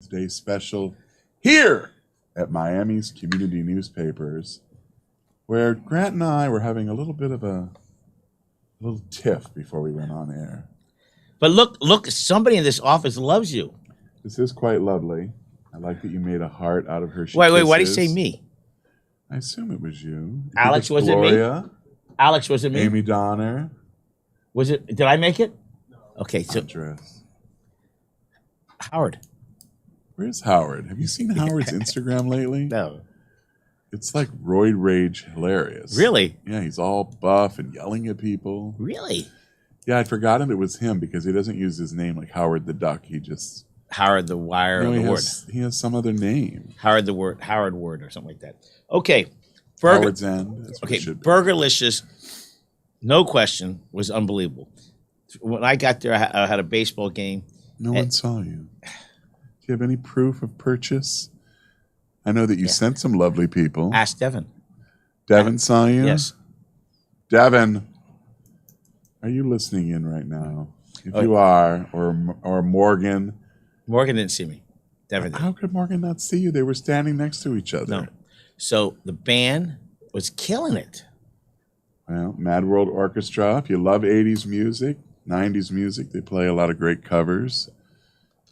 Day special here at Miami's Community Newspapers, where Grant and I were having a little bit of a little tiff before we went on air. But look, somebody in this office loves you. This is quite lovely. I like that you made a heart out of her. Wait, why do you say me? I assume it was you. Alex, was Gloria, it me? Alex, was it me? Amy Donner. Was it? Did I make it? Okay, so Andres. Howard. Where's Howard? Have you seen Howard's Instagram lately? No. It's like roid rage hilarious. Really? Yeah, he's all buff and yelling at people. Really? Yeah, I'd forgotten it was him because he doesn't use his name like Howard the Duck. He just Howard the Wire or the Word. He has some other name. Howard the Word, Howard Word or something like that. Okay. Howard's End. That's what okay, it should be. Burgerlicious, no question, was unbelievable. When I got there, I had a baseball game. No one saw you. Do you have any proof of purchase? I know that you sent some lovely people. Ask Devin. Devin saw you? Yes. Devin, are you listening in right now? If you are, or Morgan. Morgan didn't see me. Devin did. How could Morgan not see you? They were standing next to each other. No. So the band was killing it. Well, Mad World Orchestra, if you love 80s music, 90s music, they play a lot of great covers.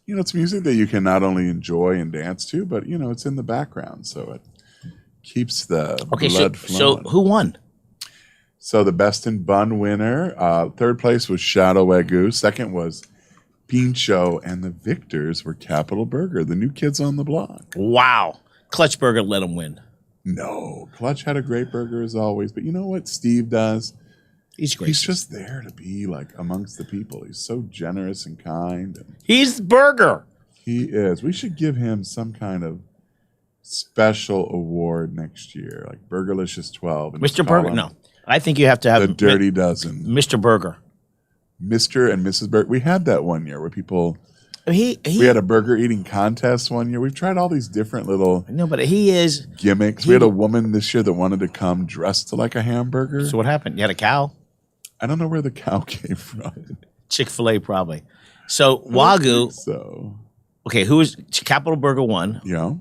You know, it's music that you can not only enjoy and dance to, but, you know, it's in the background, so it keeps the blood flowing. So who won? So the Best in Bun winner, third place was Shadow Wagyu, second was Pincho, and the victors were Capital Burger, the new kids on the block. Wow. Clutch Burger let them win. No, Clutch had a great burger as always, but you know what Steve does? He's great. He's just there to be like amongst the people. He's so generous and kind. And he's the burger. He is. We should give him some kind of special award next year, like Burgerlicious 12. Mr. Burger? No. I think you have to have the Dirty Dozen. Mr. Burger. Mr. and Mrs. Burger. We had that one year where people... We had a burger eating contest one year. We've tried all these different little but he is gimmicks. We had a woman this year that wanted to come dressed like a hamburger. So what happened? You had a cow? I don't know where the cow came from. Chick-fil-A probably. So Wagyu. So okay, who is Capital Burger won? Yeah.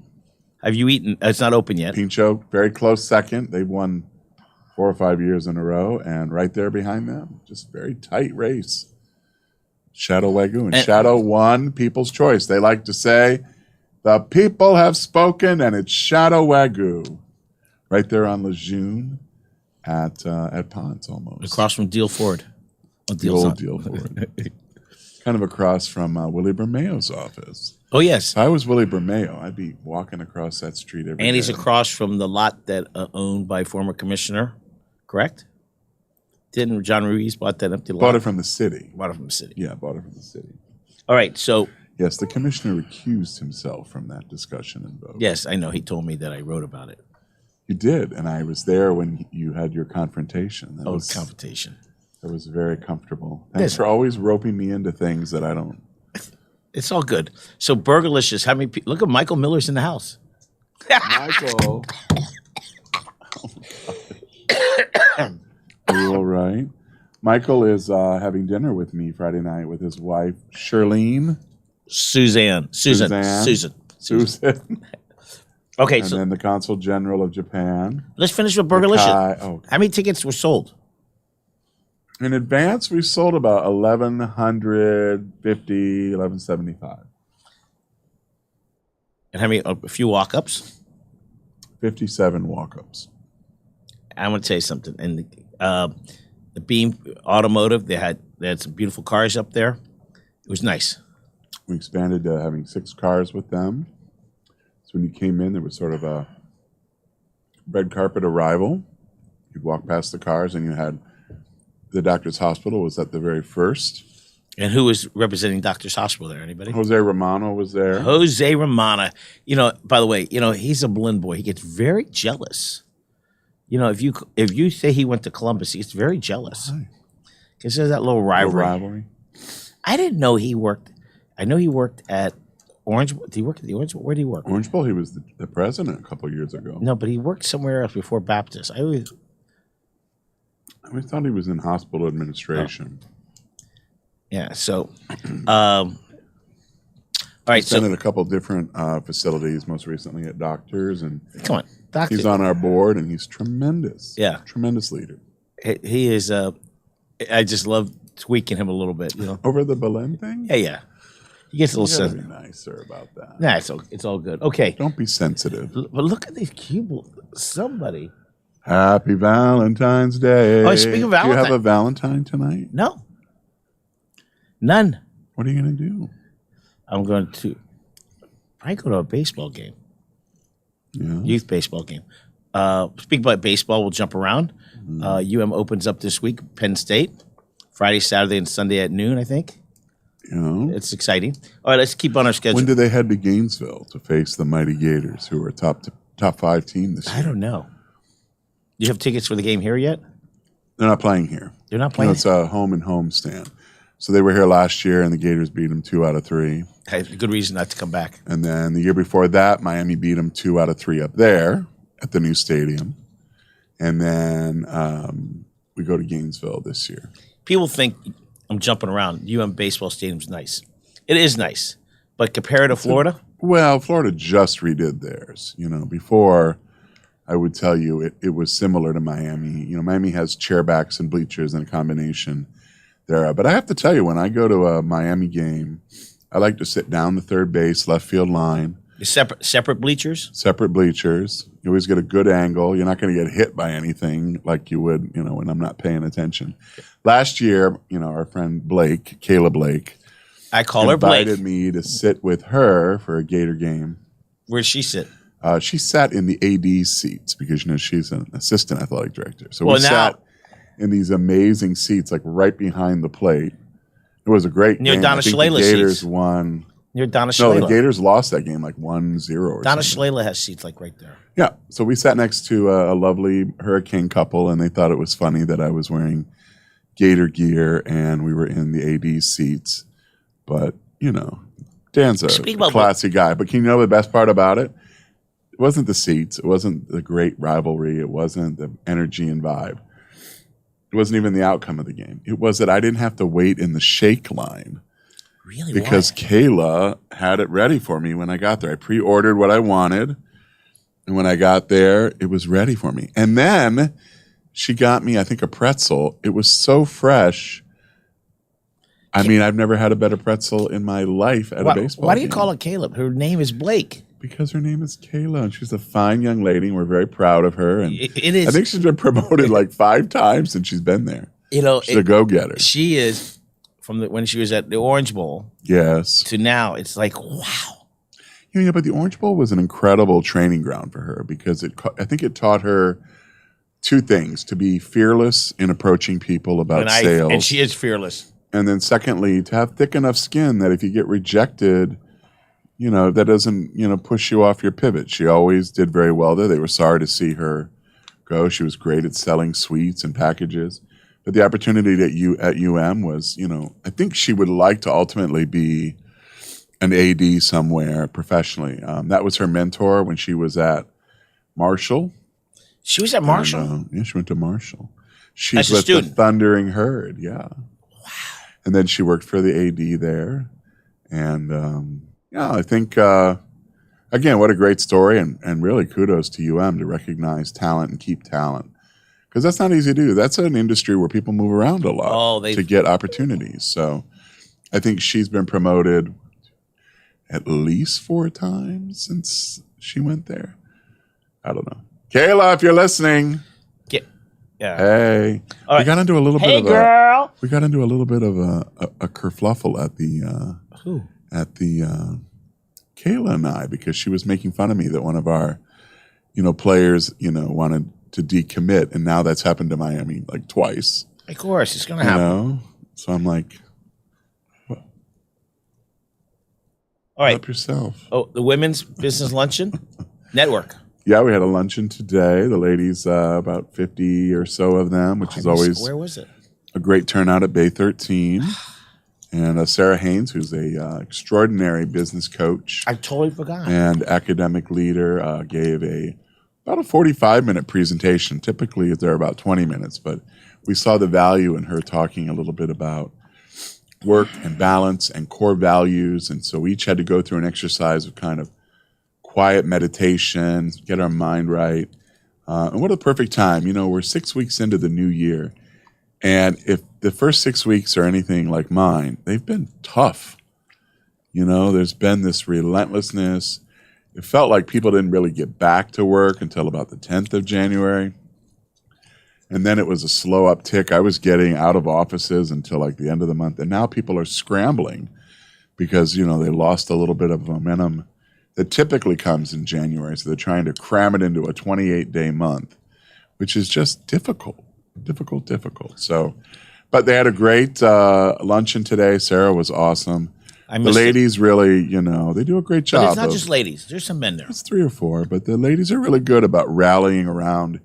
Have you eaten? It's not open yet. Pincho, very close second. They've won 4 or 5 years in a row, and right there behind them, just very tight race. Shadow Wagyu, and Shadow won People's Choice. They like to say, the people have spoken, and it's Shadow Wagyu. Right there on Lejeune at Ponce almost. Across from Deal Ford. The old Deal Ford. Kind of across from Willie Bermeo's office. Oh, yes. If I was Willie Bermeo, I'd be walking across that street every day. And he's across from the lot that owned by former commissioner, correct? Didn't John Ruiz bought that empty lot? Bought it from the city. Bought it from the city. Yeah, bought it from the city. All right, so... Yes, the commissioner recused himself from that discussion and vote. Yes, I know. He told me that I wrote about it. You did, and I was there when you had your confrontation. Confrontation. That was very comfortable. Thanks for always roping me into things that I don't... It's all good. So Burgerlicious, how many people... Look at Michael Miller's in the house. Michael. Are you all right? Michael is having dinner with me Friday night with his wife, Susan. Okay, and then the Consul General of Japan. Let's finish with Burgerlicious. How many tickets were sold? In advance, we sold about 1,150, 1,175. And how many? A few walk-ups? 57 walk-ups. I'm going to tell you something. And the Beam Automotive, they had some beautiful cars up there. It was nice. We expanded to having 6 cars with them. So when you came in, there was sort of a red carpet arrival. You'd walk past the cars, and you had the Doctor's Hospital was at the very first. And who was representing Doctor's Hospital there? Anybody? Jose Romano was there. Jose Romano. You know, by the way, he's a Berlin boy. He gets very jealous. You know, if you say he went to Columbus, he gets very jealous. Because there's that little rivalry. I didn't know he worked. I know he worked at Orange. Did he work at the Orange Bowl? Where did he work? Orange Bowl. He was the president a couple of years ago. No, but he worked somewhere else before Baptist. I always thought he was in hospital administration. Yeah. So, right, He's been at a couple different facilities, most recently at Doctors, and come on, doctor. he's on our board, and he's tremendous. Yeah. Tremendous leader. He is. I just love tweaking him a little bit. Over the Belen thing? Yeah. He gets a little You gotta sensitive. be nicer about that. Nah, it's all good. Okay, Don't be sensitive. but look at these cubes. Somebody. Happy Valentine's Day. Oh, speaking of Do you have Valentine- a Valentine tonight? No. None. What are you going to do? I'm going to probably go to a baseball game, Yeah. youth baseball game. Speaking about baseball, we'll jump around. UM opens up this week, Penn State, Friday, Saturday, and Sunday at noon, I think. You know? It's exciting. All right, let's keep on our schedule. When do they head to Gainesville to face the mighty Gators, who are a top 5 team this year? I don't know. Do you have tickets for the game here yet? They're not playing here. They're not No, playing? it's a home and home stand. So they were here last year, and the Gators beat them 2 out of 3. Hey, good reason not to come back. And then the year before that, Miami beat them 2 out of 3 up there at the new stadium. And then we go to Gainesville this year. People think I'm jumping around. UM baseball stadium's nice. It is nice. But compared to Florida? Well, Florida just redid theirs. Before, I would tell you it was similar to Miami. Miami has chairbacks and bleachers and a combination there. But I have to tell you, when I go to a Miami game, I like to sit down the third base, left field line. Separate bleachers? Separate bleachers. You always get a good angle. You're not going to get hit by anything like you would, when I'm not paying attention. Last year, our friend Blake, Kayla Blake, I call her Blake. invited me to sit with her for a Gator game. Where'd she sit? She sat in the AD seats because, she's an assistant athletic director. So Well, we sat in these amazing seats, like right behind the plate. It was a great Near game. Donna I think Shalala's the Gators seats. won. Near Donna No, Shalala. the Gators lost that game like 1-0 or Donna something. Shalala has seats like right there. Yeah. So we sat next to a lovely Hurricane couple, and they thought it was funny that I was wearing Gator gear and we were in the AD seats. But, Dan's a classy guy. But can you know the best part about it? It wasn't the seats. It wasn't the great rivalry. It wasn't the energy and vibe. It wasn't even the outcome of the game. It was that I didn't have to wait in the shake line. Really? Because Why? Kayla had it ready for me when I got there. I pre-ordered what I wanted, and when I got there, it was ready for me. And then she got me, I think, a pretzel. It was so fresh. I mean, I've never had a better pretzel in my life at a baseball Why do you game. call her Caleb? Her name is Blake. Because her name is Kayla, and she's a fine young lady, and we're very proud of her. And It is. I think she's been promoted like 5 times since she's been there. She's a go-getter. She is from when she was at the Orange Bowl Yes. to now. It's like, wow. Yeah, but the Orange Bowl was an incredible training ground for her because I think it taught her 2 things: to be fearless in approaching people about sales, And she is fearless. and then secondly, to have thick enough skin that if you get rejected, that doesn't push you off your pivot. She always did very well there. They were sorry to see her go. She was great at selling sweets and packages. But the opportunity at UM was, I think she would like to ultimately be an AD somewhere professionally. That was her mentor when she was at Marshall. She was at Marshall? And, yeah, she went to Marshall. As She's a with the student? Thundering Herd, yeah. Wow. And then she worked for the AD there. And, I think, again, what a great story. And really kudos to UM to recognize talent and keep talent. Because that's not easy to do. That's an industry where people move around a lot to get opportunities. So I think she's been promoted at least 4 times since she went there. I don't know. Kayla, if you're listening, Yeah. hey, All right. we got into a little Hey, bit of girl. we got into a little bit of a kerfluffle at the Who? Kayla and I, because she was making fun of me that one of our players wanted to decommit, and now that's happened to Miami like twice. Of course, it's going to happen. So I'm like, All right. help yourself. Oh, the Women's Business Luncheon Network. Yeah, we had a luncheon today. The ladies, about 50 or so of them, which is always Where was it? a great turnout at Bay 13. And Sarah Haynes, who's a extraordinary business coach I totally forgot. and academic leader, gave about a 45-minute presentation. Typically, they're about 20 minutes, but we saw the value in her talking a little bit about work and balance and core values. And so we each had to go through an exercise of kind of quiet meditation, get our mind right. And what a perfect time. You know, we're 6 weeks into the new year. And if the first 6 weeks are anything like mine, they've been tough. You know, there's been this relentlessness. It felt like people didn't really get back to work until about the 10th of January. And then it was a slow uptick. I was getting out of offices until like the end of the month. And now people are scrambling because, you know, they lost a little bit of momentum that typically comes in January. So they're trying to cram it into a 28-day month, which is just difficult. So, but they had a great luncheon today. Sarah was awesome. The ladies really, you know, they do a great job. But it's not just ladies. There's some men there. It's 3 or 4, but the ladies are really good about rallying around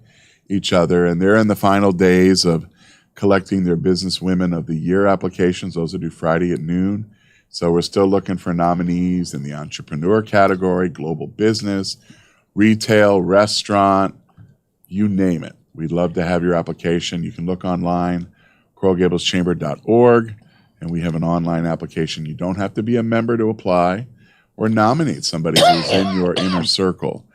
each other. And they're in the final days of collecting their Business Women of the Year applications. Those are due Friday at noon. So we're still looking for nominees in the entrepreneur category, global business, retail, restaurant, you name it. We'd love to have your application. You can look online, coralgableschamber.org, and we have an online application. You don't have to be a member to apply or nominate somebody who's in your inner circle.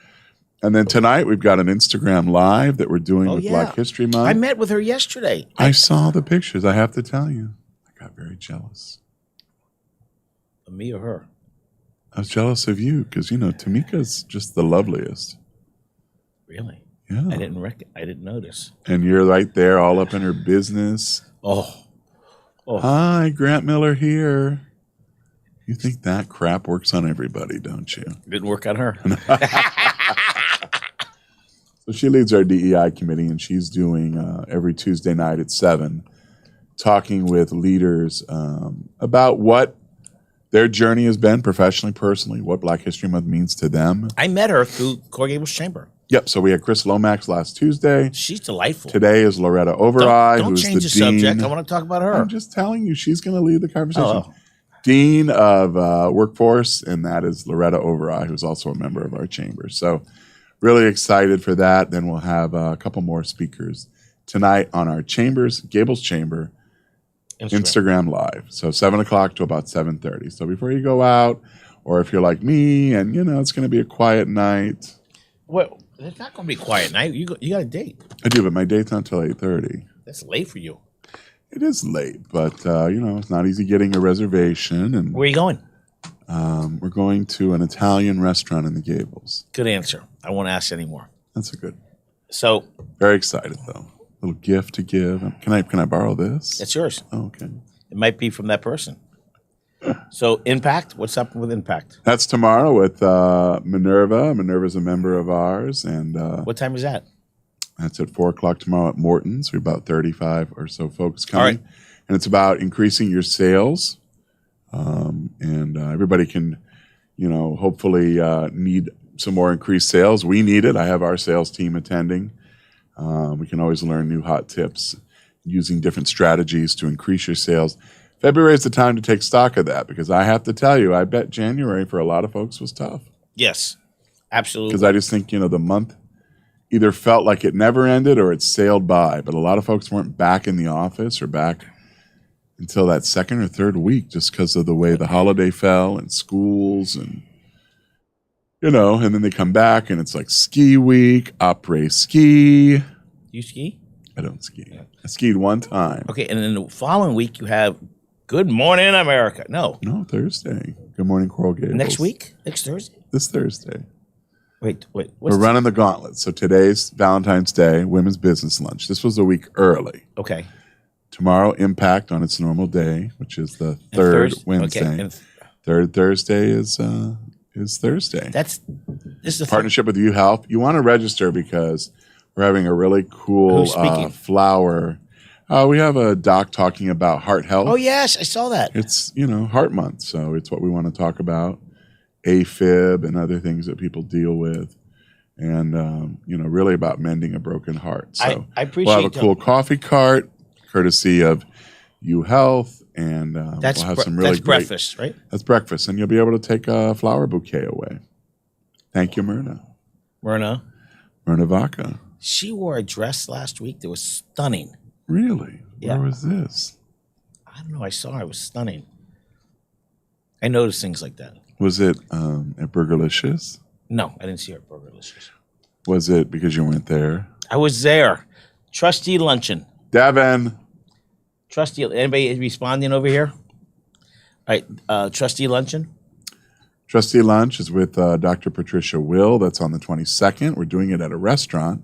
And then tonight we've got an Instagram Live that we're doing with Black History Month. I met with her yesterday. I saw the pictures. I have to tell you, I got very jealous. Me or her? I was jealous of you because, you know, Tamika's just the loveliest. Really? Yeah. I didn't notice. And you're right there all up in her business. Oh. Hi, Grant Miller here. You think that crap works on everybody, don't you? Didn't work on her. So she leads our DEI committee, and she's doing every Tuesday night at 7, talking with leaders about what their journey has been professionally, personally, what Black History Month means to them. I met her through Coral Gables Chamber. Yep. So we had Chris Lomax last Tuesday. She's delightful. Today is Loretta Overeye, Don't who's change the the subject. dean. I want to talk about her. I'm just telling you, she's going to lead the conversation. Oh. Dean of Workforce, and that is Loretta Overeye, who's also a member of our chamber. So really excited for that. Then we'll have a couple more speakers tonight on our chambers, Gables Chamber, Instagram Live. So 7 o'clock to about 7:30. So before you go out, or if you're like me and, you know, it's going to be a quiet night. Well, it's not going to be a quiet night. You got a date. I do, but my date's not until 8:30. That's late for you. It is late, but, you know, it's not easy getting a reservation. And where are you going? We're going to an Italian restaurant in the Gables. Good answer. I won't ask anymore. That's a good. So. Very excited, though. Little gift to give. Can I borrow this? It's yours. Oh, okay. It might be from that person. So Impact, what's up with Impact? That's tomorrow with Minerva. Minerva's a member of ours, and what time is that? That's at 4 o'clock tomorrow at Morton's. We're about 35 or so folks coming, and it's about increasing your sales. And everybody can, you know, hopefully need some more increased sales. We need it. I have our sales team attending. We can always learn new hot tips using different strategies to increase your sales. February is the time to take stock of that because I have to tell you, I bet January for a lot of folks was tough. Yes, absolutely. Because I just think, you know, the month either felt like it never ended or it sailed by. But a lot of folks weren't back in the office or back until that second or third week just because of the way the holiday fell and schools and, you know, and then they come back and it's like ski week, après ski. You ski? I don't ski. I skied one time. Okay, and then the following week you have Good Morning America. No, Thursday. Good Morning Coral Gables. Next week? Next Thursday? This Thursday. Wait. We're running the gauntlet. So today's Valentine's Day, Women's Business Lunch. This was a week early. Okay. Tomorrow, Impact on its normal day, which is the third Wednesday. Okay. Third Thursday is Thursday. This is the partnership with UHealth. You want to register because we're having a really cool flower. We have a doc talking about heart health. Oh, yes, I saw that. It's, you know, Heart Month, so it's what we want to talk about. AFib and other things that people deal with. And, you know, really about mending a broken heart. So I appreciate we'll have a cool coffee cart, courtesy of UHealth. And we'll have some really that's great... breakfast, right? That's breakfast. And you'll be able to take a flower bouquet away. Thank you, Myrna. Myrna Vaca. She wore a dress last week that was stunning. Really? Yeah. Where was this? I don't know. I saw her. It was stunning. I noticed things like that. Was it at Burgerlicious? No, I didn't see her at Burgerlicious. Was it because you weren't there? I was there. Trustee luncheon. Devin. Trustee. Anybody responding over here? All right. Trustee luncheon. Trustee lunch is with Dr. Patricia Will. That's on the 22nd. We're doing it at a restaurant.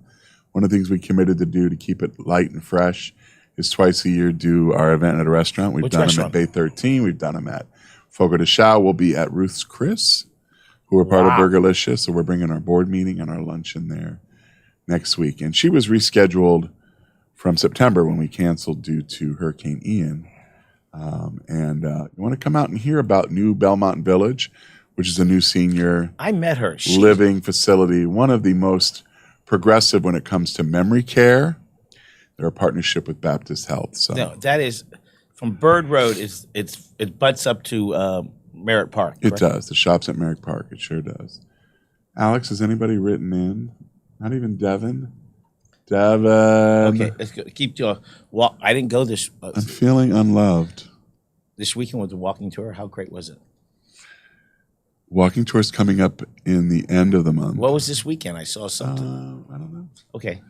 One of the things we committed to do to keep it light and fresh is twice a year do our event at a restaurant. We've done them at Bay 13. We've done them at Fogo de Chao. We'll be at Ruth's Chris, who are part of Burgerlicious. So we're bringing our board meeting and our luncheon there next week. And she was rescheduled from September when we canceled due to Hurricane Ian. You want to come out and hear about New Belmont Village, which is a new senior I met her. living facility, one of the most progressive when it comes to memory care. They're a partnership with Baptist Health. So No, that is from Bird Road. It butts up to Merritt Park. it correct? does. The shop's at Merrick Park. It sure does. Alex, has anybody written in? Not even Devin. Devin. Okay, let's go. Keep going. Well, I didn't go this I'm feeling unloved. this weekend with the walking tour. How great was it? Walking tour's coming up in the end of the month. What was this weekend? I saw something. I don't know. Okay,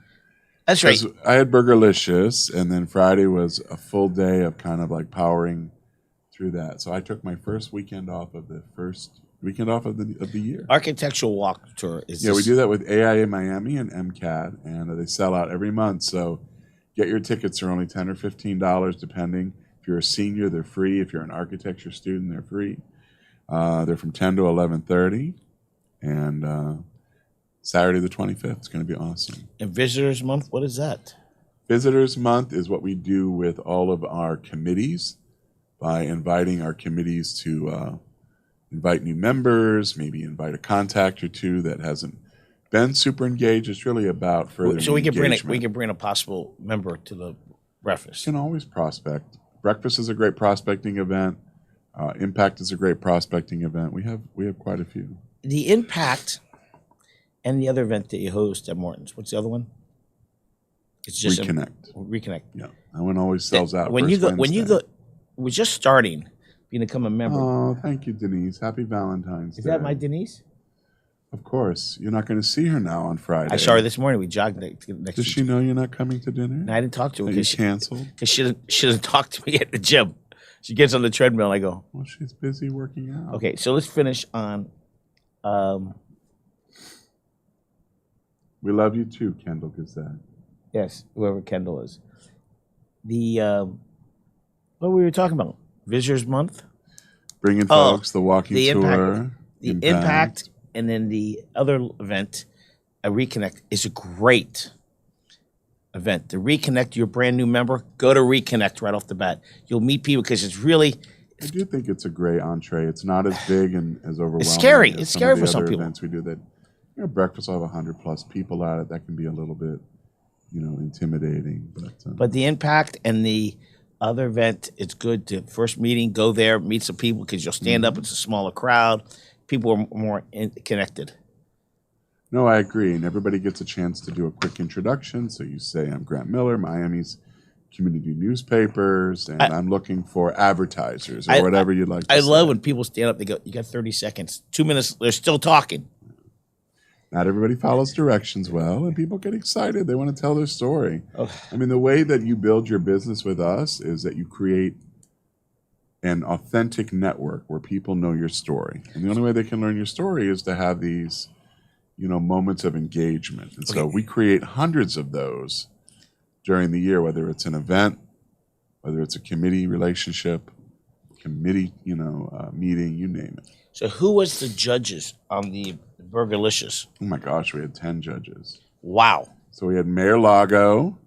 that's right. 'Cause I had Burgerlicious, and then Friday was a full day of kind of like powering through that. So I took my first weekend off of the year. Architectural walk tour is. Yeah, we do that with AIA Miami and MCAD, and they sell out every month. So get your tickets. They're only $10 or $15, depending. If you're a senior, they're free. If you're an architecture student, they're free. They're from 10 to 11:30, and Saturday the 25th. It's going to be awesome. And Visitors Month. What is that? Visitors Month is what we do with all of our committees by inviting our committees to invite new members, maybe invite a contact or two that hasn't been super engaged. It's really about further So we can engagement. bring a possible member to the breakfast. You can always prospect. Breakfast is a great prospecting event. Impact is a great prospecting event. We have quite a few. The Impact and the other event that you host at Morton's. What's the other one? It's just Reconnect. Reconnect. Yeah, that one always sells out. When first you go, Wednesday. we're just starting. You become a member. Oh, thank you, Denise. Happy Valentine's Is Day. that my Denise? Of course. You're not going to see her now on Friday. I saw her this morning. We jogged next Does to she know you're not coming to dinner? And I didn't talk to her That you because canceled? she doesn't talk to me at the gym. She gets on the treadmill and I go, Well, she's busy working out. okay, so let's finish on We love you too, Kendall Gazette. yes, whoever Kendall is. The what we were talking about? Visitors Month? Bringing Oh, folks, the walking the tour. Impact, and then the other event, a Reconnect, is a great event. The Reconnect, you're a brand new member, go to Reconnect right off the bat. You'll meet people because it's really, I do think it's a great entree. It's not as big and as overwhelming. scary. as It's some scary of the for some other people. Events we do that, breakfast will have 100+ people at it. That can be a little bit, intimidating. but the Impact and the other event, it's good to first meeting, go there, meet some people because you'll stand up, it's a smaller crowd. People are more connected. No, I agree. And everybody gets a chance to do a quick introduction. So you say, I'm Grant Miller, Miami's community newspapers, and I'm looking for advertisers or whatever you'd like to I say. love when people stand up, they go, you got 30 seconds, 2 minutes, they're still talking. Not everybody follows directions well, and people get excited. They want to tell their story. Oh. I mean, the way that you build your business with us is that you create an authentic network where people know your story. And the only way they can learn your story is to have these, moments of engagement. And so we create hundreds of those during the year, whether it's an event, whether it's a committee relationship, committee, meeting, you name it. So who was the judges on the Burgerlicious? Oh my gosh, we had 10 judges. Wow. So we had Mayor Lago,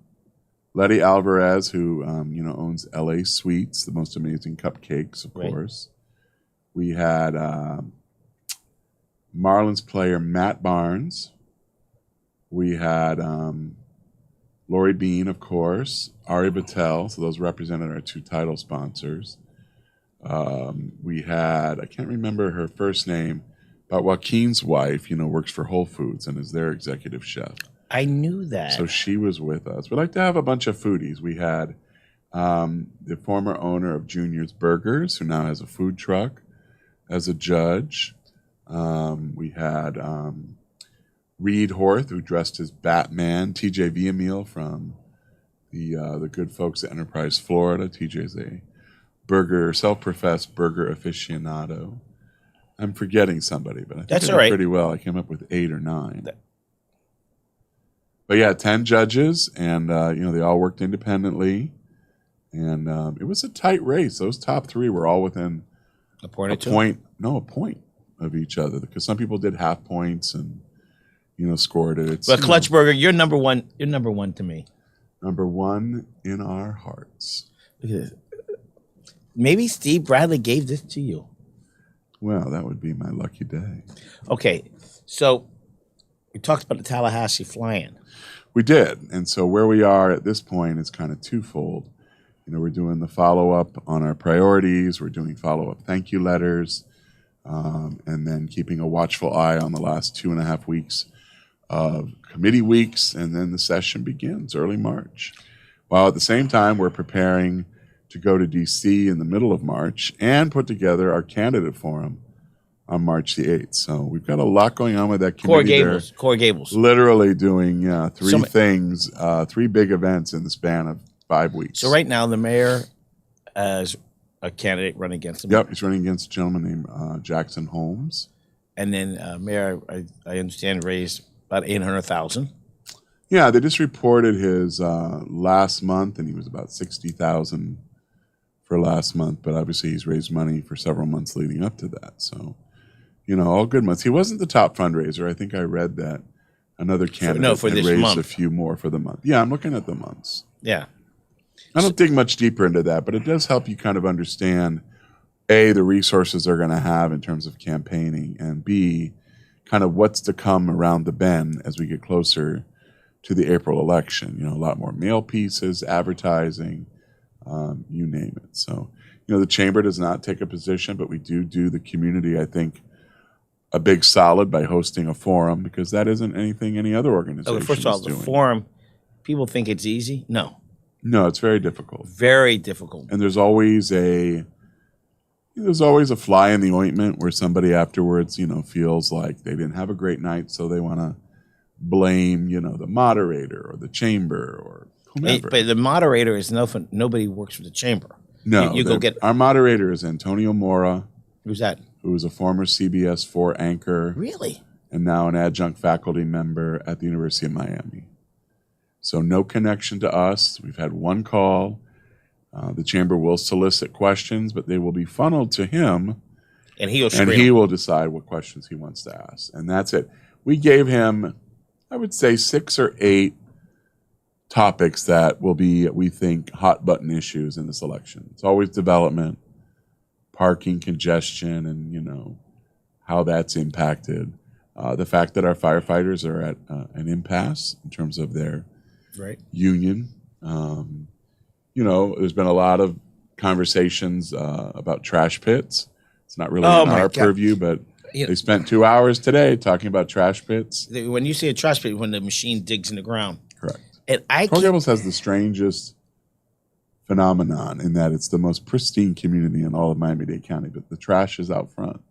Letty Alvarez, who owns LA Sweets, the most amazing cupcakes, of Right. course. We had Marlins player Matt Barnes. We had Lori Bean, of course, Ari Battelle. So those represented our two title sponsors. We had, I can't remember her first name, but Joaquin's wife, works for Whole Foods and is their executive chef. I knew that. So she was with us. We like to have a bunch of foodies. We had the former owner of Junior's Burgers, who now has a food truck, as a judge. We had Reed Horth, who dressed as Batman. TJ Villamil from the good folks at Enterprise, Florida. TJ's a self-professed burger aficionado. I'm forgetting somebody, but I think That's I did all right. pretty well. I came up with 8 or 9. But yeah, 10 judges, and they all worked independently, and it was a tight race. Those top 3 were all within a point a point of each other, because some people did half points and scored it. But Clutchberger, you're number one. You're number one to me. Number 1 in our hearts. Look at this. Maybe Steve Bradley gave this to you. Well, that would be my lucky day. Okay, so we talked about the Tallahassee fly-in. We did. And so where we are at this point is kind of twofold. We're doing the follow-up on our priorities. We're doing follow-up thank you letters, and then keeping a watchful eye on the last 2.5 weeks of committee weeks, and then the session begins early March. While at the same time, we're preparing to go to D.C. in the middle of March and put together our candidate forum on March the 8th. So we've got a lot going on with that committee. Coral Gables. Literally doing 3 big events in the span of 5 weeks. So right now, the mayor has a candidate running against him. Yep, he's running against a gentleman named Jackson Holmes. And then mayor, I understand, raised about $800,000. Yeah, they just reported his last month, and he was about $60,000 for last month. But obviously, he's raised money for several months leading up to that. So, all good months. He wasn't the top fundraiser. I think I read that another candidate for had this raised month. a few more for the month. Yeah, I'm looking at the months. Yeah. I don't dig much deeper into that, but it does help you kind of understand, A, the resources they're going to have in terms of campaigning, and B, kind of what's to come around the bend as we get closer to the April election. A lot more mail pieces, advertising, you name it. So, the chamber does not take a position, but we do the community, I think, a big solid by hosting a forum, because that isn't anything any other organization is doing. First of all, the forum, people think it's easy. No, it's very difficult. Very difficult. And there's always a fly in the ointment where somebody afterwards, feels like they didn't have a great night, so they want to blame, the moderator or the chamber or whomever. But the moderator is nothing. Nobody works for the chamber. No, you go get our moderator is Antonio Mora. Who's that? Who was a former CBS 4 anchor. Really? And now an adjunct faculty member at the University of Miami. So no connection to us. We've had one call. The chamber will solicit questions, but they will be funneled to him. And he will decide what questions he wants to ask. And that's it. We gave him, I would say, 6 or 8 topics that will be, we think, hot button issues in this election. It's always development, parking congestion, and how that's impacted. The fact that our firefighters are at an impasse in terms of their union. There's been a lot of conversations about trash pits. It's not really in our purview, but they spent 2 hours today talking about trash pits. When you say a trash pit, when the machine digs in the ground. Correct. And Coral Gables has the strangest phenomenon in that it's the most pristine community in all of Miami-Dade County, but the trash is out front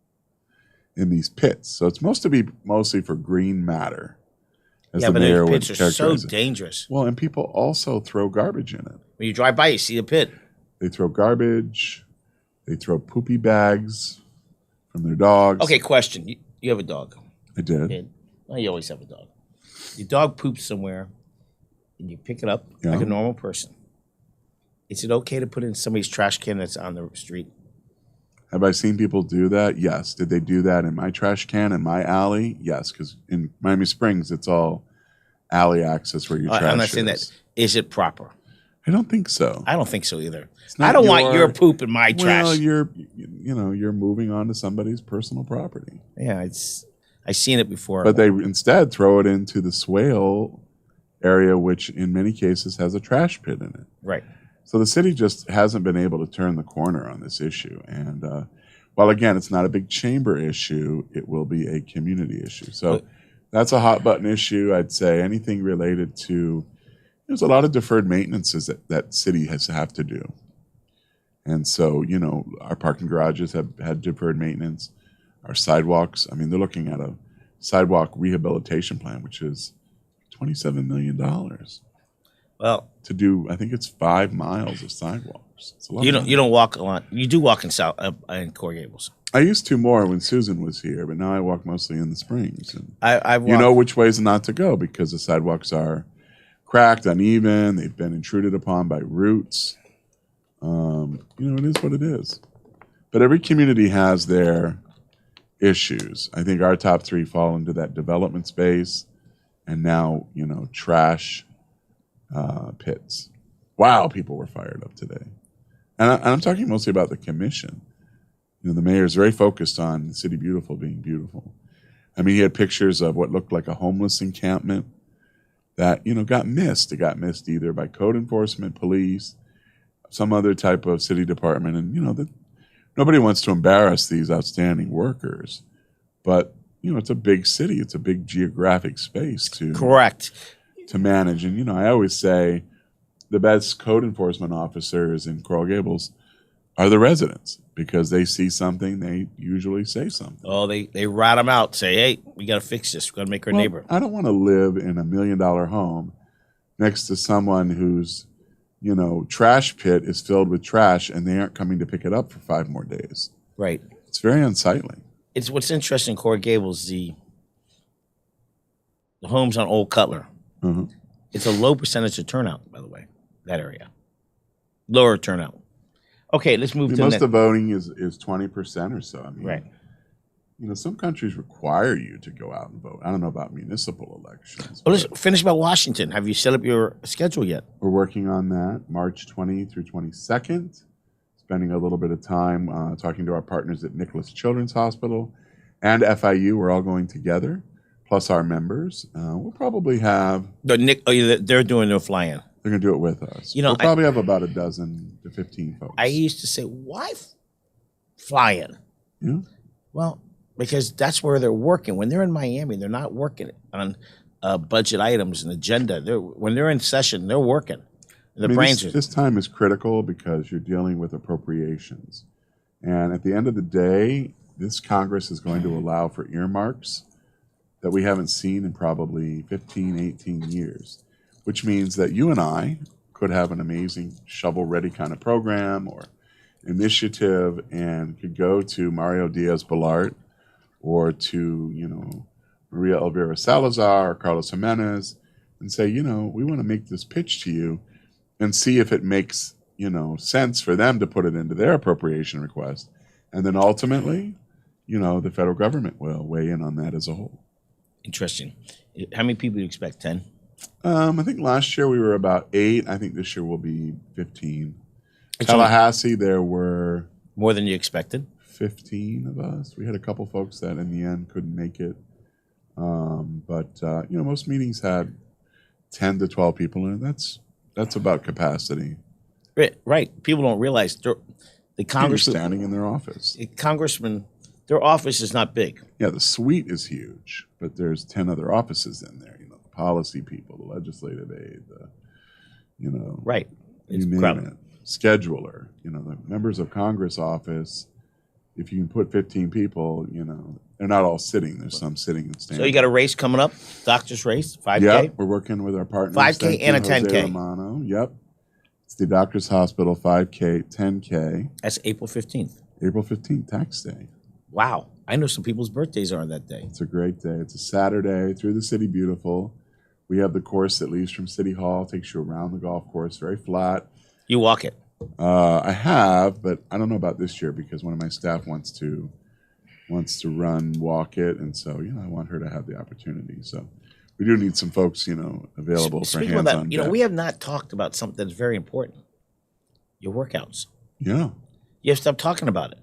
in these pits. So it's mostly for green matter. Yeah, but the pits are so dangerous. Well, and people also throw garbage in it. When you drive by, you see the pit. They throw garbage. They throw poopy bags from their dogs. Okay, question. You have a dog. I did. Well, you always have a dog. Your dog poops somewhere, and you pick it up like a normal person. Is it okay to put it in somebody's trash can that's on the street? Have I seen people do that? Yes. Did they do that in my trash can, in my alley? Yes, because in Miami Springs, it's all alley access where your trash is. I'm not saying that. Is it proper? I don't think so. I don't think so either. I don't want your poop in my trash. Well, you're moving on to somebody's personal property. Yeah, I've seen it before. But they instead throw it into the swale area, which in many cases has a trash pit in it. Right. So the city just hasn't been able to turn the corner on this issue. And while, again, it's not a big chamber issue, it will be a community issue. So that's a hot button issue. I'd say anything related to there's a lot of deferred maintenances that city has to have to do. And so, our parking garages have had deferred maintenance. Our sidewalks, I mean, they're looking at a sidewalk rehabilitation plan, which is $27 million Well, to do, I think it's 5 miles of sidewalks. It's a lot you of don't money. you don't walk a lot. You do walk in Coral Gables. I used to more when Susan was here, but now I walk mostly in the springs. And I've walked, you know which ways not to go because the sidewalks are cracked, uneven. They've been intruded upon by roots. It is what it is. But every community has their issues. I think our top 3 fall into that development space, and now trash pits. Wow, people were fired up today, and I'm talking mostly about the commission. The mayor is very focused on the city beautiful being beautiful. I mean, he had pictures of what looked like a homeless encampment that got missed. It got missed either by code enforcement, police, some other type of city department, and nobody wants to embarrass these outstanding workers, but it's a big city, it's a big geographic space to correct. to manage, and I always say the best code enforcement officers in Coral Gables are the residents because they see something, they usually say something. Oh, they rat them out. Say, hey, we got to fix this. We got to make our neighbor. I don't want to live in $1 million home next to someone whose trash pit is filled with trash and they aren't coming to pick it up for 5 more days. Right. It's very unsightly. It's what's interesting in Coral Gables, the homes on Old Cutler. Uh-huh. It's a low percentage of turnout, by the way, that area. Lower turnout. Okay, let's move to Most the of the voting is 20% or so. I mean, right. Some countries require you to go out and vote. I don't know about municipal elections. Well, let's finish about Washington. Have you set up your schedule yet? We're working on that, March 20 through 22nd. Spending a little bit of time talking to our partners at Nicholas Children's Hospital and FIU. We're all going together, plus our members. We'll probably have... They're doing their fly-in. They're going to do it with us. We'll probably have about a dozen to 15 folks. I used to say, why fly-in? Yeah. Well, because that's where they're working. When they're in Miami, they're not working on budget items and agenda. When they're in session, they're working. This time is critical because you're dealing with appropriations. And at the end of the day, this Congress is going to allow for earmarks that we haven't seen in probably 15, 18 years, which means that you and I could have an amazing shovel-ready kind of program or initiative and could go to Mario Diaz-Balart or to, Maria Elvira Salazar or Carlos Jimenez and say, we want to make this pitch to you and see if it makes, sense for them to put it into their appropriation request. And then ultimately, the federal government will weigh in on that as a whole. Interesting. How many people do you expect? 10? I think last year we were about 8. I think this year we'll be 15. Tallahassee, there were... More than you expected? 15 of us. We had a couple folks that in the end couldn't make it. But most meetings had 10 to 12 people in it. That's about capacity. Right. People don't realize the congressman standing in their office. Congressman, their office is not big. Yeah, the suite is huge, but there's 10 other offices in there. The policy people, the legislative aide, right. You name it. Scheduler, the members of Congress office. If you can put 15 people, they're not all sitting. There's some sitting and standing. So you got a race coming up, doctor's race, 5K? Yeah, we're working with our partners. 5K and a 10K. Jose Romano. Yep. It's the Doctor's Hospital 5K, 10K. That's April 15th. April 15th, tax day. Wow. I know some people's birthdays are on that day. It's a great day. It's a Saturday through the City Beautiful. We have the course that leaves from City Hall, takes you around the golf course, very flat. You walk it. I have, but I don't know about this year because one of my staff wants to walk it, and so I want her to have the opportunity. So we do need some folks, available for hands-on. Speaking of that, we have not talked about something that's very important. Your workouts. Yeah. You have to stop talking about it.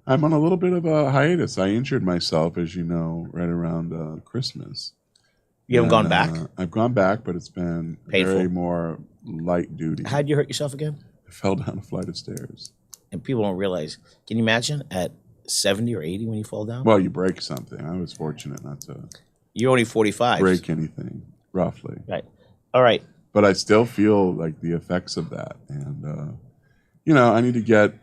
I'm on a little bit of a hiatus. I injured myself, as you know, right around Christmas. You haven't gone back? I've gone back, but it's been painful. Very more light duty. How'd you hurt yourself again? I fell down a flight of stairs. And people don't realize. Can you imagine at 70 or 80 when you fall down? Well, you break something. I was fortunate not to You're only 45. break anything, roughly. Right. All right. but I still feel like the effects of that. And, I need to get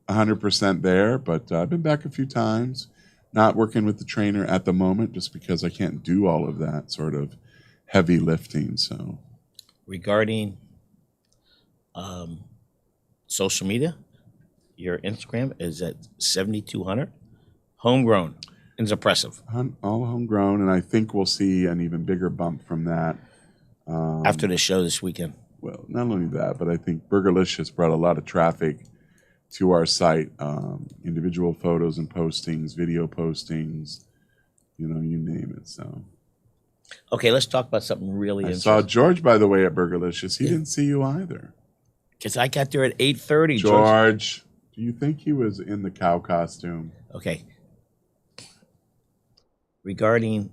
100% there, but I've been back a few times, not working with the trainer at the moment just because I can't do all of that sort of heavy lifting. So regarding social media, your Instagram is at 7,200. Homegrown is impressive. All homegrown, and I think we'll see an even bigger bump from that. After the show this weekend. Well, not only that, but I think Burgerlicious brought a lot of traffic to our site. Individual photos and postings, video postings, you name it. So, okay, let's talk about something really I interesting. saw George, by the way, at Burgerlicious. He didn't see you either. Because I got there at 8:30. George, do you think he was in the cow costume? Okay. Regarding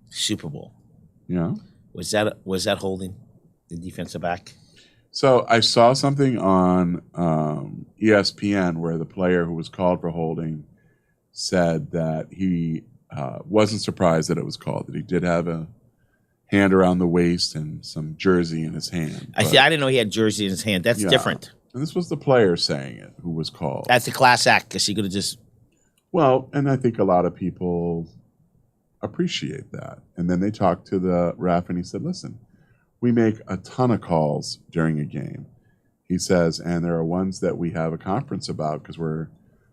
Super Bowl, Yeah. was that holding the defensive back? So I saw something on ESPN where the player who was called for holding said that he wasn't surprised that it was called, that he did have a hand around the waist and some jersey in his hand. I didn't know he had jersey in his hand. That's different. And this was the player saying it who was called. That's a class act because he could have just. Well, and I think a lot of people appreciate that. And then they talked to the ref and he said, listen, we make a ton of calls during a game. He says, and there are ones that we have a conference about because we're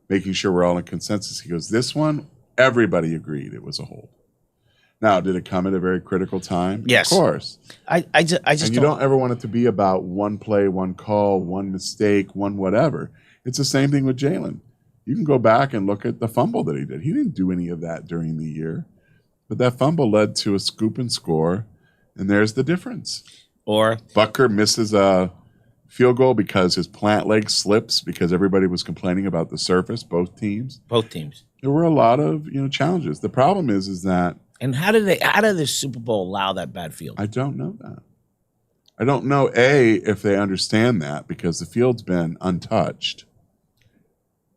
making sure we're all in consensus. He goes, this one, everybody agreed it was a hold. Now, did it come at a very critical time? Yes. Of course. I just and you don't ever want it to be about one play, one call, one mistake, one whatever. It's the same thing with Jalen. You can go back and look at the fumble that he did. He didn't do any of that during the year. But that fumble led to a scoop and score, and there's the difference. Or Butker misses a field goal because his plant leg slips because everybody was complaining about the surface, both teams. Both teams. There were a lot of challenges. The problem is that. And how did the Super Bowl allow that bad field? I don't know that. I don't know, if they understand that because the field's been untouched,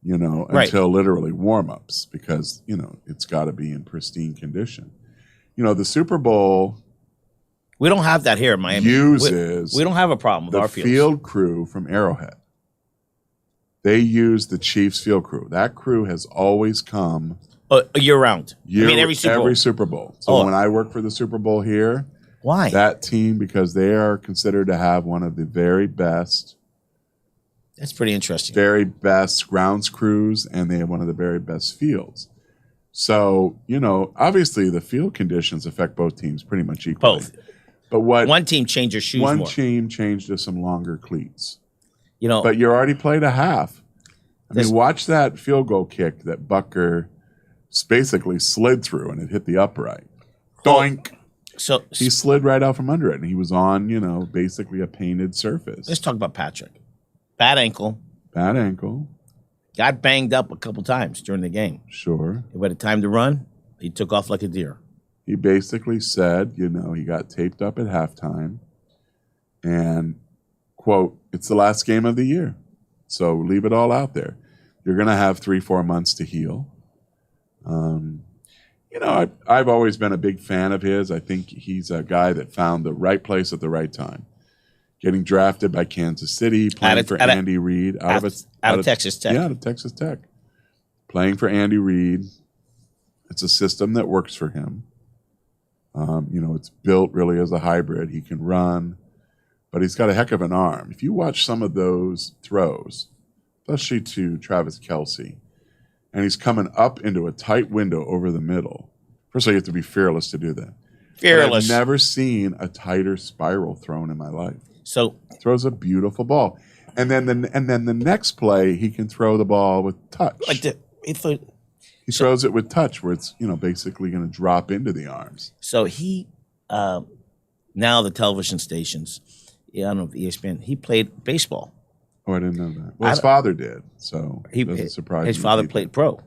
until literally warm-ups because, it's got to be in pristine condition. The Super Bowl we don't have that here in Miami. Uses we don't have a problem with the our fields. field crew from Arrowhead. They use the Chiefs field crew. That crew has always come year-round. Every Super Bowl. So when I work for the Super Bowl here, why? That team, because they are considered to have one of the very best. That's pretty interesting. Very best grounds crews, and they have one of the very best fields. So, obviously the field conditions affect both teams pretty much equally. Both. But one team changed their shoes more. One team changed to some longer cleats. But you already played a half. Watch that field goal kick that Butker basically slid through, and it hit the upright. Doink! So he slid right out from under it, and he was on, basically a painted surface. Let's talk about Patrick. Bad ankle. Got banged up a couple times during the game. Sure. By the time to run, he took off like a deer. He basically said, he got taped up at halftime and, quote, it's the last game of the year. So leave it all out there. You're going to have 3-4 months to heal. I've always been a big fan of his. I think he's a guy that found the right place at the right time. Getting drafted by Kansas City, playing for Andy Reid. Out of Texas Tech. Yeah, out of Texas Tech. Playing for Andy Reid. It's a system that works for him. It's built really as a hybrid. He can run, but he's got a heck of an arm. If you watch some of those throws, especially to Travis Kelce, and he's coming up into a tight window over the middle. First of all, you have to be fearless to do that. Fearless. But I've never seen a tighter spiral thrown in my life. So throws a beautiful ball, and then the next play he can throw the ball with touch. He throws it with touch, where it's basically going to drop into the arms. So he now the television stations, I don't know if ESPN. He played baseball. Oh, I didn't know that. Well, his father did, so it doesn't surprise me. His father played pro.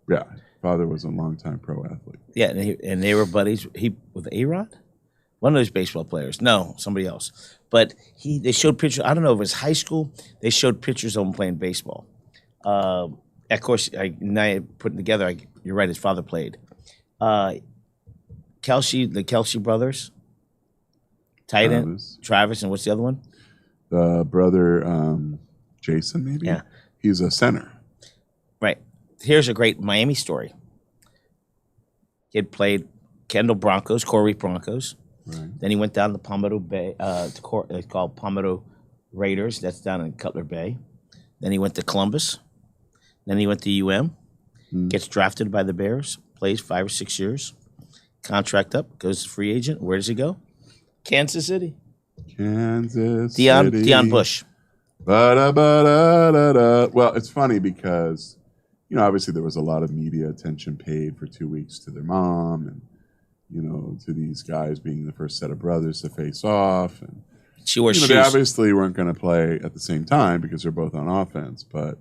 Yeah, his father was a longtime pro athlete. Yeah, and they were buddies. He with A-Rod, one of those baseball players. No, somebody else. But they showed pictures. I don't know if it was high school. They showed pictures of him playing baseball. Of course, now putting together. You're right. His father played. The Kelce brothers. Tight end, Travis, and what's the other one? The brother, Jason, maybe? Yeah. He's a center. Right. Here's a great Miami story. Kid played Kendall Broncos, Corey Broncos. Right. Then he went down to Palmetto Bay, it's called Palmetto Raiders. That's down in Cutler Bay. Then he went to Columbus. Then he went to UM. Gets drafted by the Bears. Plays 5 or 6 years. Contract up. Goes to free agent. Where does he go? Kansas City. Kansas City. Deion Bush. Ba-da-ba-da-da-da. Well, it's funny because, obviously there was a lot of media attention paid for 2 weeks to their mom and, to these guys being the first set of brothers to face off. And she wore shoes. They obviously weren't going to play at the same time because they're both on offense. But,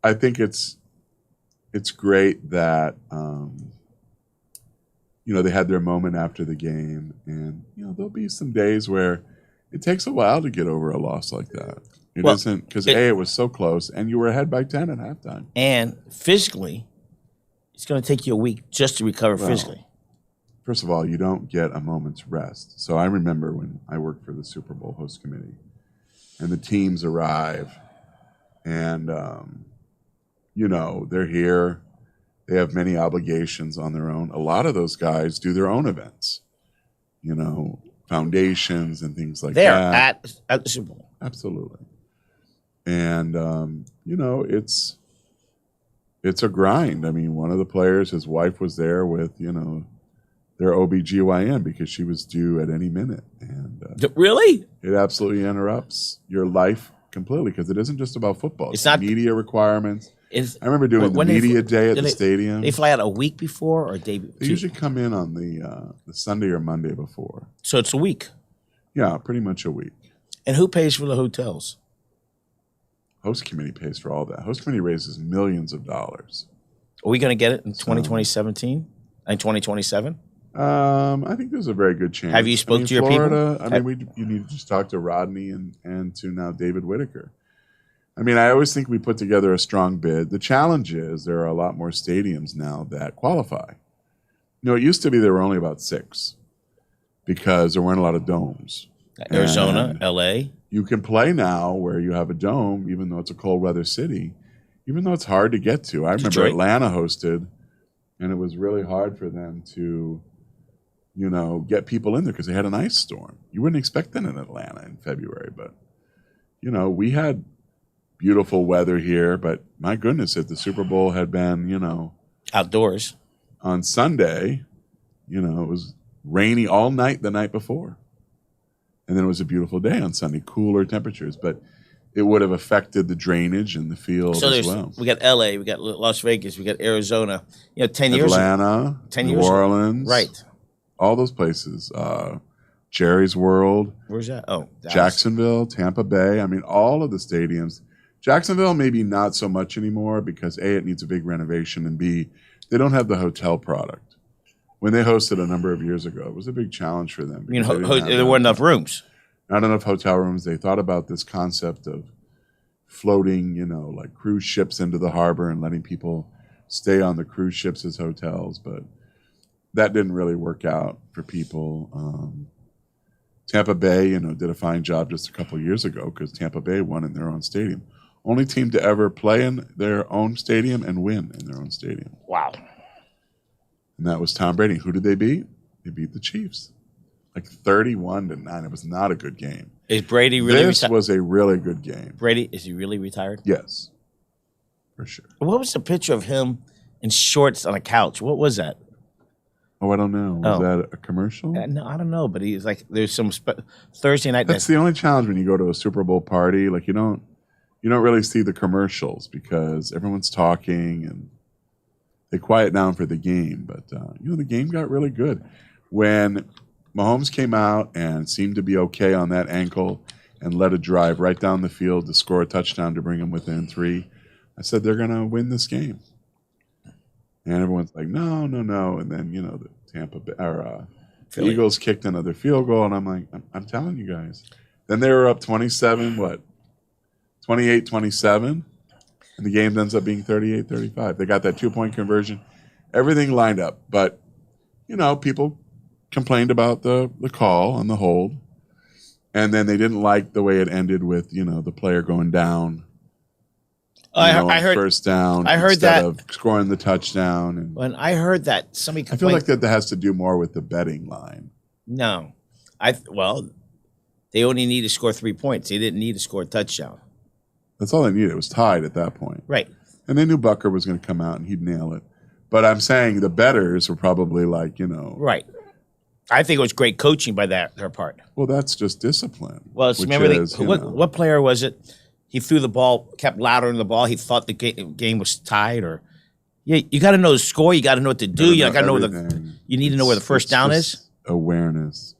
I think it's great that, they had their moment after the game. And, there'll be some days where it takes a while to get over a loss like that. It isn't because, it was so close and you were ahead by 10 at halftime. And physically, it's going to take you a week just to recover physically. First of all, you don't get a moment's rest. So I remember when I worked for the Super Bowl host committee and the teams arrive and, they're here. They have many obligations on their own. A lot of those guys do their own events, foundations and things like that. They're at the Super Bowl. Absolutely. And, it's a grind. I mean, one of the players, his wife was there with, their OBGYN because she was due at any minute. And really? It absolutely interrupts your life completely because it isn't just about football. It's not media requirements. I remember doing the media day at the stadium. They fly out a week before or a day before? They usually come in on the Sunday or Monday before. So it's a week? Yeah, pretty much a week. And who pays for the hotels? Host committee pays for all that. Host committee raises millions of dollars. Are we going to get it in 2017 and 2027? I think there's a very good chance. Have you spoke to your Florida, people? You need to just talk to Rodney and to now David Whitaker. I always think we put together a strong bid. The challenge is there are a lot more stadiums now that qualify. It used to be there were only about 6 because there weren't a lot of domes. Arizona, LA. You can play now where you have a dome, even though it's a cold weather city, even though it's hard to get to. I remember Detroit. Atlanta hosted, and it was really hard for them to, get people in there because they had an ice storm. You wouldn't expect that in Atlanta in February, but, we had beautiful weather here, but my goodness, if the Super Bowl had been, outdoors on Sunday, it was rainy all night the night before. And then it was a beautiful day on Sunday, cooler temperatures, but it would have affected the drainage in the field as well. We got LA, we got Las Vegas, we got Arizona. 10 years Atlanta, 10 New years Orleans. Right. All those places. Jerry's World. Where's that? Oh, Dallas. Jacksonville, Tampa Bay. All of the stadiums. Jacksonville, maybe not so much anymore because A, it needs a big renovation, and B, they don't have the hotel product. When they hosted a number of years ago, it was a big challenge for them. There weren't enough rooms. Not enough hotel rooms. They thought about this concept of floating, like cruise ships into the harbor and letting people stay on the cruise ships as hotels, but that didn't really work out for people. Tampa Bay, did a fine job just a couple years ago because Tampa Bay won in their own stadium. Only team to ever play in their own stadium and win in their own stadium. Wow. And that was Tom Brady. Who did they beat? They beat the Chiefs. 31-9. It was not a good game. Is Brady really This was a really good game. Brady, is he really retired? Yes. For sure. What was the picture of him in shorts on a couch? What was that? Oh, I don't know. Was that a commercial? No, I don't know. But he's there's some Thursday night. That's the only challenge when you go to a Super Bowl party. You don't really see the commercials because everyone's talking and they quiet down for the game. But, the game got really good. When Mahomes came out and seemed to be okay on that ankle and led a drive right down the field to score a touchdown to bring them within 3, I said they're going to win this game. And everyone's like, no. And then, the Tampa Bay, or Eagles kicked another field goal. And I'm like, I'm telling you guys. Then they were up 28-27. And the game ends up being 38-35. They got that 2-point conversion. Everything lined up. But, people complained about the call on the hold. And then they didn't like the way it ended with, the player going down. I heard first down. I heard instead that of scoring the touchdown. And when I heard that somebody I feel complained. like that has to do more with the betting line. No, they only need to score 3 points. They didn't need to score a touchdown. That's all they needed. It was tied at that point. Right. And they knew Bucker was going to come out and he'd nail it. But I'm saying the bettors were probably like, Right. I think it was great coaching by their part. Well, that's just discipline. Well, remember what player was it? He threw the ball, kept laddering the ball. He thought the game was tied, or you got to know the score. You got to know what to do. You got to know you need to know where the first down is. Awareness.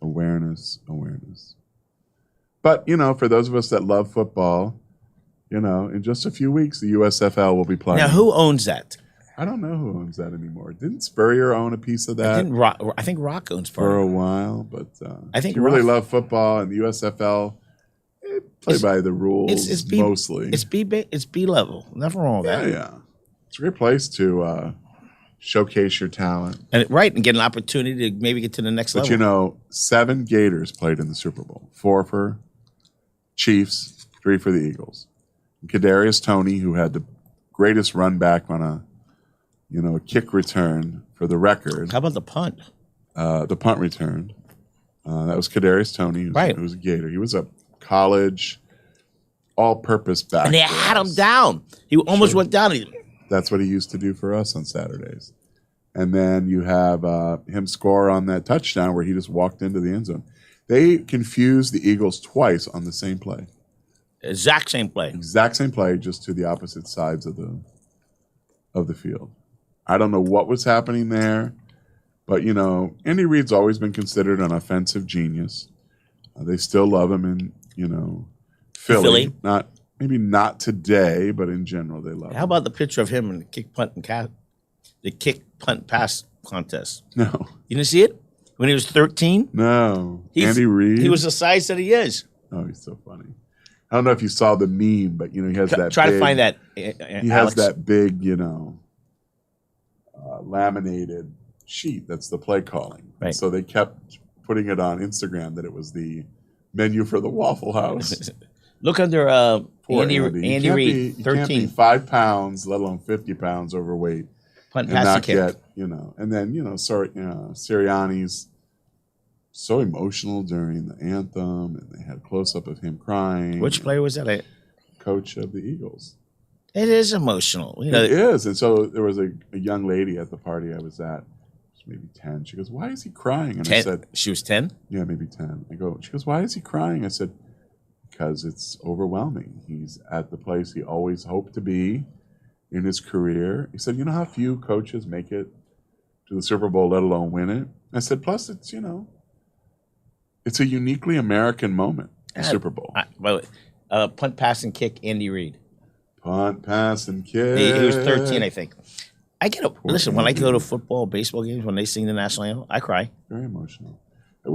But for those of us that love football, in just a few weeks the USFL will be playing. Now, who owns that? I don't know who owns that anymore. Didn't Spurrier own a piece of that? I think Rock owns part for of a it. while, but I think if you really love football and the USFL, play by the rules mostly. It's B level. Nothing wrong with that. Yeah. It's a great place to showcase your talent. And get an opportunity to maybe get to the next level. But 7 Gators played in the Super Bowl. 4 for Chiefs, 3 for the Eagles. And Kadarius Toney, who had the greatest run back on a kick return for the record. How about the punt? The punt return. That was Kadarius Toney, who was a Gator. He was a college all-purpose back. And they had him down. He almost went down. That's what he used to do for us on Saturdays. And then you have him score on that touchdown where he just walked into the end zone. They confused the Eagles twice on the same play. Exact same play, just to the opposite sides of the field. I don't know what was happening there, but Andy Reid's always been considered an offensive genius. They still love him in Philly. Maybe not today, but in general they love him. How about the picture of him in the kick punt pass contest? No, you didn't see it when he was 13. No, Andy Reid. He was the size that he is. Oh, he's so funny. I don't know if you saw the meme, but he has that. Try to find that. He has that big, laminated sheet. That's the play calling. Right. So they kept putting it on Instagram that it was the menu for the Waffle House. Look under Andy Reid, 13. You can't be 5 pounds, let alone 50 pounds overweight, punt and pass not kick. get And then Sirianni's so emotional during the anthem, and they had a close up of him crying. Which player was that? Coach of the Eagles. It is emotional. It is. And so there was a young lady at the party I was at, maybe 10. She goes, "Why is he crying?" And 10? I said, she was 10? Yeah, maybe 10. She goes, "Why is he crying?" I said, "Because it's overwhelming. He's at the place he always hoped to be in his career." He said, "You know how few coaches make it to the Super Bowl, let alone win it?" I said, "Plus, it's it's a uniquely American moment, the Super Bowl." By the way, punt, pass, and kick, Andy Reid. Punt, pass, and kick. He was 13, I think. Listen, when I go to football, baseball games, when they sing the national anthem, I cry. Very emotional. I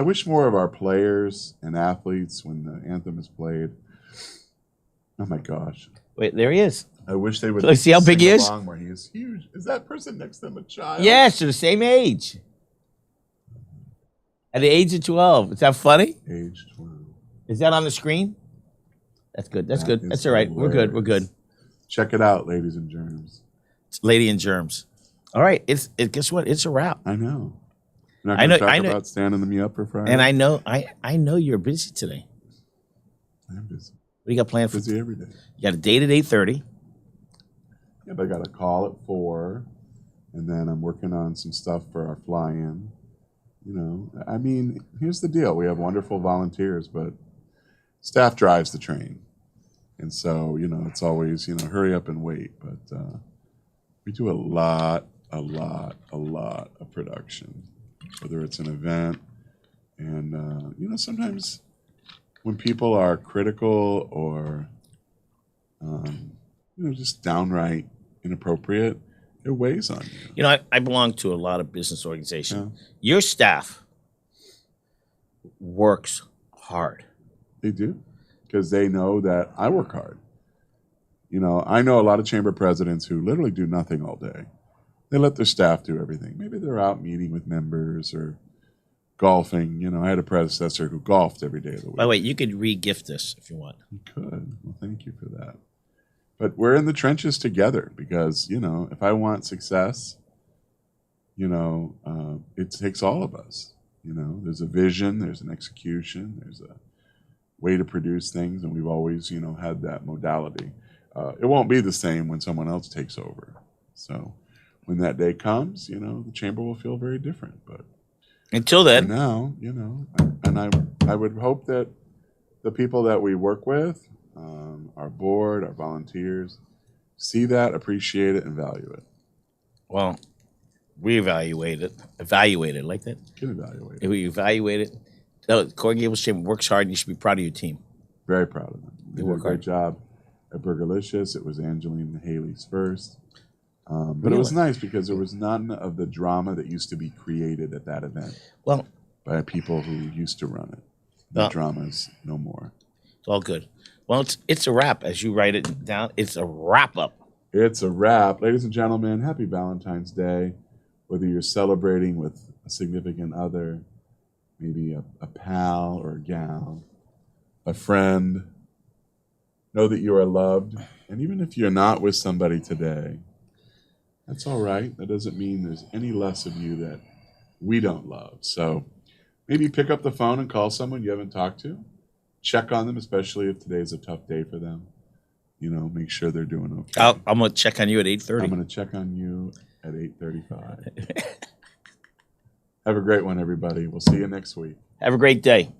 wish more of our players and athletes, when the anthem is played, oh my gosh. Wait, there he is. I wish they would see how big he is? Where he is huge. Is that person next to him a child? Yes, they're the same age. At the age of 12. Is that funny? Age 12. Is that on the screen? That's good. That's good. That's all right. Hilarious. We're good. Check it out, ladies and germs. It's Lady and Germs. All right. Guess what? It's a wrap. I know. You're not going to talk about standing me up for Friday? And I know you're busy today. I'm busy. What do you got planned for? Busy every day. You got a date at 8:30. Yeah, but I got a call at 4, and then I'm working on some stuff for our fly-in. Here's the deal. We have wonderful volunteers, but staff drives the train. And so, it's always, hurry up and wait. But we do a lot of production, whether it's an event. And, sometimes when people are critical or, just downright inappropriate, it weighs on you. I belong to a lot of business organizations. Yeah. Your staff works hard. They do, because they know that I work hard. I know a lot of chamber presidents who literally do nothing all day. They let their staff do everything. Maybe they're out meeting with members or, golfing. You know, I had a predecessor who golfed every day of the week. By the way, you could re-gift this if you want. You could. Well, thank you for that. But we're in the trenches together because, you know, if I want success, you know, it takes all of us. You know, there's a vision, there's an execution, there's a way to produce things, and we've always, you know, had that modality. It won't be the same when someone else takes over. So when that day comes, you know, the chamber will feel very different. But until then, now, you know, and I would hope that the people that we work with, our board, our volunteers, see that, appreciate it, and value it. well, we evaluate it like that. You can evaluate If it. we evaluate it, Coral Gables Chamber works hard, and you should be proud of your team. Very proud of them. They did a work great hard. job at Burgerlicious. It was Angeline and Haley's first. But Really? it was nice because there was none of the drama that used to be created at that event Well, by people who used to run it. The Well- drama's no more. it's all good. Well, it's a wrap as you write it down. It's a wrap up. It's a wrap. Ladies and gentlemen, happy Valentine's Day. Whether you're celebrating with a significant other, maybe a pal or a gal, a friend, know that you are loved. And even if you're not with somebody today, that's all right. That doesn't mean there's any less of you that we don't love. So maybe pick up the phone and call someone you haven't talked to. Check on them, especially if today's a tough day for them. You know, make sure they're doing okay. I'm gonna check on you at 8:30. I'm going to check on you at 8:35. Have a great one, everybody. We'll see you next week. Have a great day.